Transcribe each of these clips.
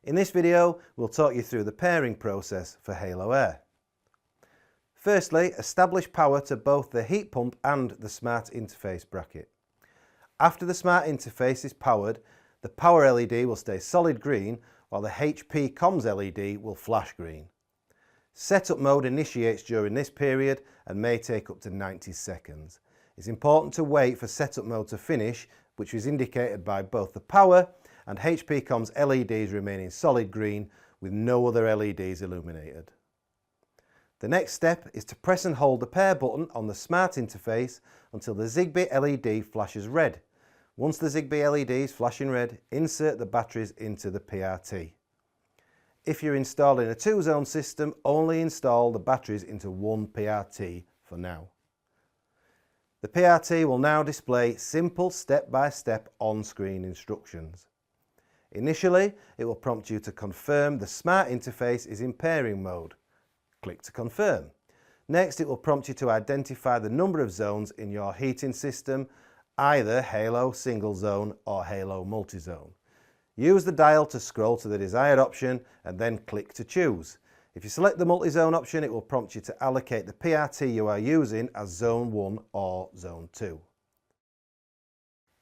In this video, we'll talk you through the pairing process for Halo Air. Firstly, establish power to both the heat pump and the smart interface bracket. After the smart interface is powered, the power LED will stay solid green while the HP comms LED will flash green. Setup mode initiates during this period and may take up to 90 seconds. It's important to wait for setup mode to finish, which is indicated by both the power and HP comms LEDs remaining solid green with no other LEDs illuminated. The next step is to press and hold the pair button on the smart interface until the Zigbee LED flashes red. Once the Zigbee LED is flashing red, insert the batteries into the PRT. If you're installing a 2-zone system, only install the batteries into one PRT for now. The PRT will now display simple step-by-step on-screen instructions. Initially, it will prompt you to confirm the smart interface is in pairing mode. Click to confirm. Next, it will prompt you to identify the number of zones in your heating system, either Halo Single Zone or Halo Multi-Zone. Use the dial to scroll to the desired option and then click to choose. If you select the multi-zone option, it will prompt you to allocate the PRT you are using as Zone 1 or Zone 2.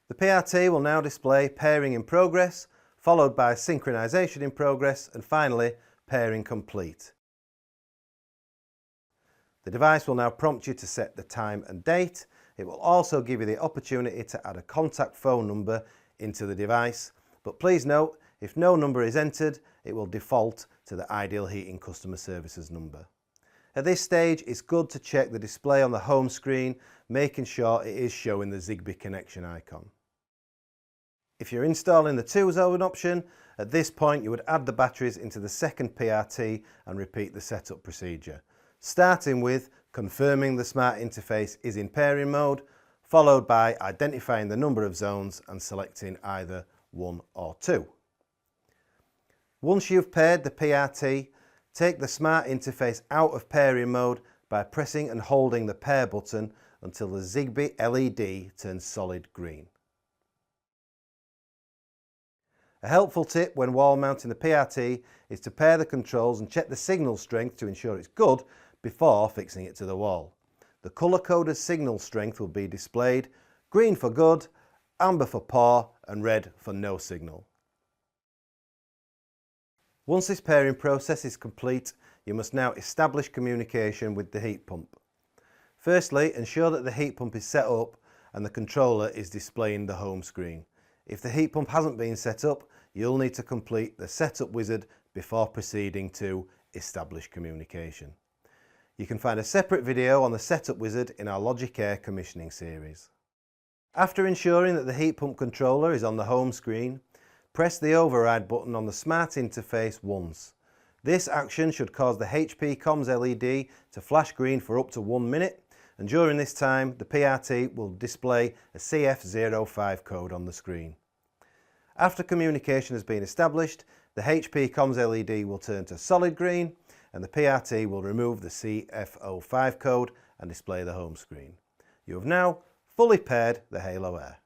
The PRT will now display pairing in progress, followed by synchronization in progress, and finally pairing complete. The device will now prompt you to set the time and date. It will also give you the opportunity to add a contact phone number into the device, but please note, if no number is entered, it will default to the Ideal Heating Customer Services number. At this stage, it's good to check the display on the home screen, making sure it is showing the Zigbee connection icon. If you're installing the 2-zone option, at this point you would add the batteries into the second PRT and repeat the setup procedure, starting with confirming the smart interface is in pairing mode, followed by identifying the number of zones and selecting either 1 or 2. Once you've paired the PRT, take the smart interface out of pairing mode by pressing and holding the pair button until the Zigbee LED turns solid green. A helpful tip when wall mounting the PRT is to pair the controls and check the signal strength to ensure it's good before fixing it to the wall. The colour-coded signal strength will be displayed: green for good, amber for poor, and red for no signal. Once this pairing process is complete, you must now establish communication with the heat pump. Firstly, ensure that the heat pump is set up and the controller is displaying the home screen. If the heat pump hasn't been set up, you'll need to complete the setup wizard before proceeding to establish communication. You can find a separate video on the setup wizard in our Logic Air commissioning series. After ensuring that the heat pump controller is on the home screen, press the override button on the smart interface once. This action should cause the HP comms LED to flash green for up to 1 minute, and during this time the PRT will display a CF05 code on the screen. After communication has been established, the HP comms LED will turn to solid green and the PRT will remove the CF05 code and display the home screen. You have now fully paired the Halo Air.